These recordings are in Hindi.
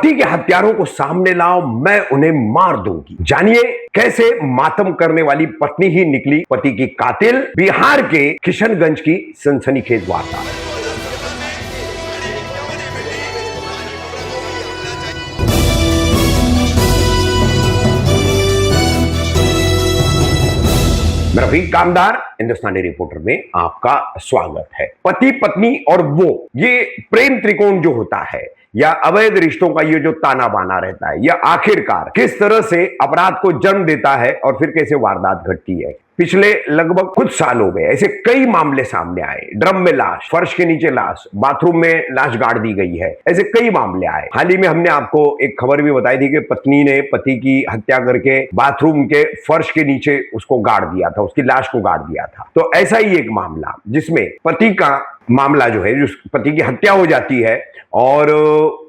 पति के हत्यारों को सामने लाओ, मैं उन्हें मार दूंगी। जानिए कैसे मातम करने वाली पत्नी ही निकली पति की कातिल। बिहार के किशनगंज की सनसनीखेज वारदात। मैं रफीक कामदार हिंदुस्तानी रिपोर्टर में आपका स्वागत है। पति पत्नी और वो ये प्रेम त्रिकोण जो होता है या अवैध रिश्तों का ये जो ताना बाना रहता है, यह आखिरकार किस तरह से अपराध को जन्म देता है और फिर कैसे वारदात घटती है। पिछले लगभग कुछ सालों में ऐसे कई मामले सामने आए। ड्रम में लाश, फर्श के नीचे लाश, बाथरूम में लाश गाड़ दी गई है, ऐसे कई मामले आए। हाल ही में हमने आपको एक खबर भी बताई थी कि पत्नी ने पति की हत्या करके बाथरूम के फर्श के नीचे उसको गाड़ दिया था, उसकी लाश को गाड़ दिया था। तो ऐसा ही एक मामला जिसमें पति का मामला जो है, जो पति की हत्या हो जाती है और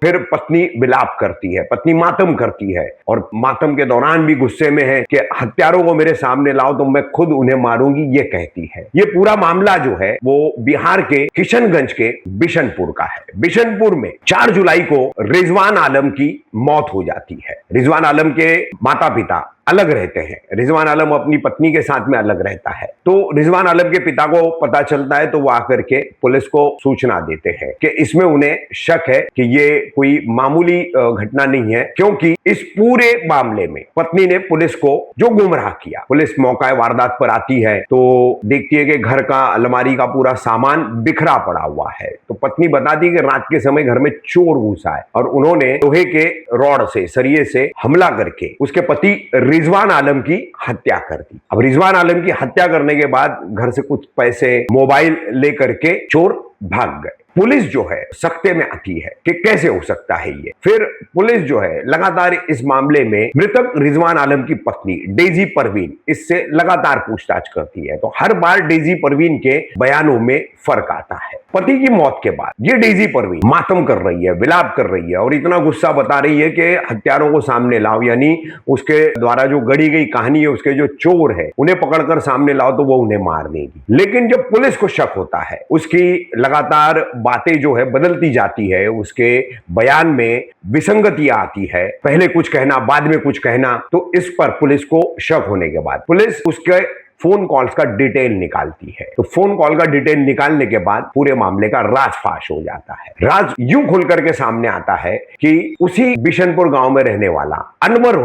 फिर पत्नी विलाप करती है, पत्नी मातम करती है और मातम के दौरान भी गुस्से में है कि हत्यारों को मेरे सामने लाओ तो मैं खुद उन्हें मारूंगी, ये कहती है। ये पूरा मामला जो है वो बिहार के किशनगंज के बिशनपुर का है। बिशनपुर में 4 जुलाई को रिजवान आलम की मौत हो जाती है। रिजवान आलम के माता पिता अलग रहते हैं। रिजवान आलम अपनी पत्नी के साथ में अलग रहता है। तो रिजवान आलम के पिता को पता चलता है तो वो आकर के पुलिस को सूचना देते हैं कि इसमें उन्हें शक है कि ये कोई मामूली घटना नहीं है, क्योंकि इस पूरे मामले में पत्नी ने पुलिस को जो गुमराह किया। पुलिस मौका वारदात पर आती है तो देखती है कि घर का अलमारी का पूरा सामान बिखरा पड़ा हुआ है। तो पत्नी बताती है कि रात के समय घर में चोर घुसा है और उन्होंने लोहे के रॉड से, सरिये से हमला करके उसके पति रिजवान आलम की हत्या कर दी। अब रिजवान आलम की हत्या करने के बाद घर से कुछ पैसे, मोबाइल लेकर के चोर भाग गए। पुलिस जो है सख्ते में आती है कि कैसे हो सकता है ये। फिर पुलिस जो है लगातार इस मामले में मृतक रिजवान आलम की पत्नी डेजी परवीन इससे लगातार पूछताछ करती है। तो हर बार डेजी परवीन के बयानों में फर्क आता है। पति की मौत के बाद ये डेजी परवीन मातम कर रही है, विलाप कर रही है और इतना गुस्सा बता रही है कि हत्यारों को सामने लाओ, यानी उसके द्वारा जो गढ़ी गई कहानी है, उसके जो चोर है उन्हें पकड़कर सामने लाओ तो वो उन्हें मार देगी। लेकिन जब पुलिस को शक होता है, उसकी लगातार बातें जो है बदलती जाती है, उसके बयान में विसंगतियां आती है, पहले कुछ कहना बाद में कुछ कहना, तो इस पर पुलिस को शक होने के बाद पुलिस उसके फोन कॉल्स का डिटेल निकालती है। तो फोन कॉल का डिटेल निकालने के बाद पूरे मामले का राजफाश हो जाता है। राज यूं खुल करके सामने आता है कि उसी बिशनपुर गांव में रहने वाला अनवर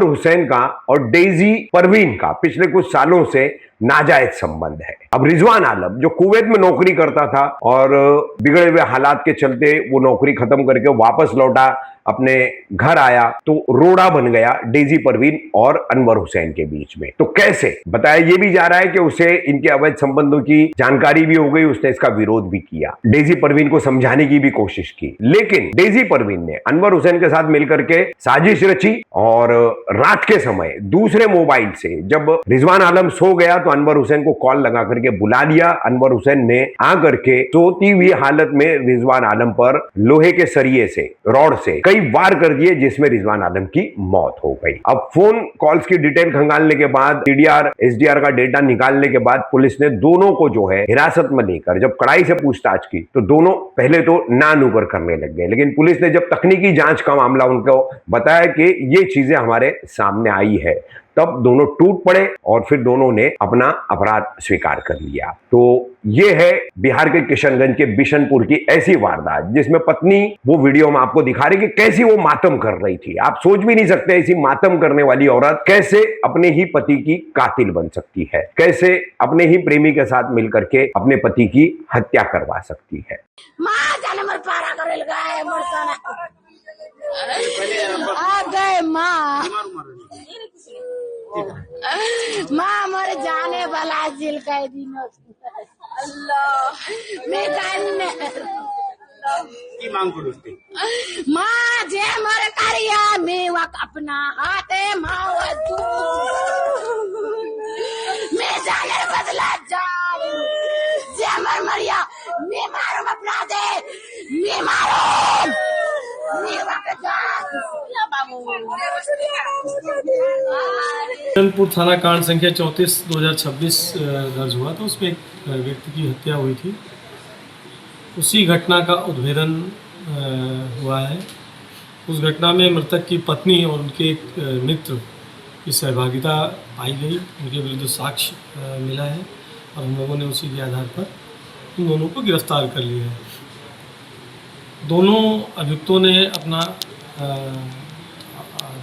हुसैन का और डेजी परवीन का पिछले कुछ सालों से नाजायज संबंध है। अब रिजवान आलम जो कुवैत में नौकरी करता था और बिगड़े हुए हालात के चलते वो नौकरी खत्म करके वापस लौटा, अपने घर आया तो रोड़ा बन गया डेजी परवीन और अनवर हुसैन के बीच में। तो कैसे बताया ये भी जा रहा है कि उसे इनके अवैध संबंधों की जानकारी भी हो गई, उसने इसका विरोध भी किया, डेजी परवीन को समझाने की भी कोशिश की। लेकिन डेजी परवीन ने अनवर हुसैन के साथ मिलकर के साजिश रची और रात के समय दूसरे मोबाइल से जब रिजवान आलम सो गया तो अनवर हुसैन को कॉल लगा करके बुला लिया। अनवर हुसैन ने आकर के सोती हुई हालत में रिजवान आलम पर लोहे के सरिये से, रॉड से कई वार कर दिए, जिसमें रिजवान आलम की मौत हो गई। अब फोन कॉल्स की डिटेल खंगालने के बाद, सीडीआर एसडीआर का डेटा निकालने के बाद पुलिस ने दोनों को जो है हिरासत में लेकर जब कड़ाई से पूछताछ की तो दोनों पहले तो ना नुकर करने लग गए। लेकिन पुलिस ने जब तकनीकी जांच का मामला उनको बताया कि ये चीजें हमारे सामने आई है, तब दोनों टूट पड़े और फिर दोनों ने अपना अपराध स्वीकार कर लिया। तो ये है बिहार के किशनगंज के बिशनपुर की ऐसी वारदात जिसमें पत्नी, वो वीडियो में आपको दिखा रही कि कैसी वो मातम कर रही थी। आप सोच भी नहीं सकते ऐसी मातम करने वाली औरत कैसे अपने ही पति की कातिल बन सकती है, कैसे अपने ही प्रेमी के साथ मिलकर के अपने पति की हत्या करवा सकती है। माँ मर जाने वाला जिल के दिनों अल्लाह मैं जाने की मांग करूँगी माँ जे मर करिया मैं वक अपना हाथे माँ वजू मैं जाने बदला जान जे मर मरिया मैं मारूं अपना दे मैं मारूं मैं वक जान बिशनपुर थाना कांड संख्या 34/2026 दर्ज हुआ था। उसमें एक व्यक्ति की हत्या हुई थी। उसी घटना का उद्भेदन हुआ है उस घटना में मृतक की पत्नी और उनके एक मित्र की सहभागिता पाई गई। उनके विरुद्ध साक्ष्य मिला है और हम लोगों ने उसी के आधार पर उन दोनों को गिरफ्तार कर लिया है। दोनों अभियुक्तों ने अपना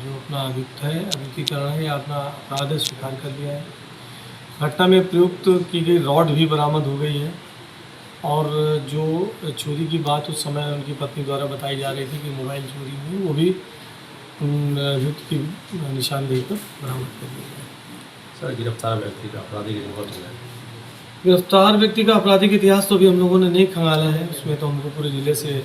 जो अपना अभियुक्तिकरण है या अपना अपराध स्वीकार कर लिया है। घटना में प्रयुक्त की गई रॉड भी बरामद हो गई है और जो चोरी की बात उस समय उनकी पत्नी द्वारा बताई जा रही थी कि मोबाइल चोरी हुई, वो भी अभियुक्त की निशानदेही पर बरामद कर लिया है। सर, गिरफ्तार व्यक्ति का आपराधिक रिकॉर्ड है? गिरफ्तार व्यक्ति का आपराधिक इतिहास तो अभी हम लोगों ने नहीं खंगाला है, उसमें तो हमको पूरे ज़िले से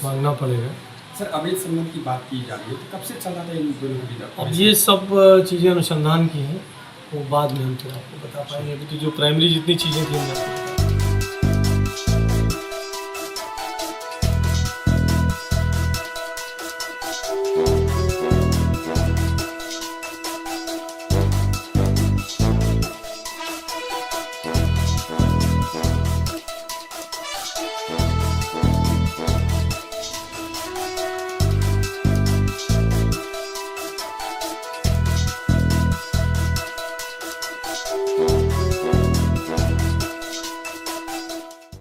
मांगना पड़ेगा। सर, अवैध संबंध की बात की जा रही है, तो कब से चल रहा था इन दोनों की? अब ये सब चीज़ें अनुसंधान की हैं, वो बाद में हम तो आपको बता पाएंगे। अभी तो जो प्राइमरी जितनी चीज़ें थी हमने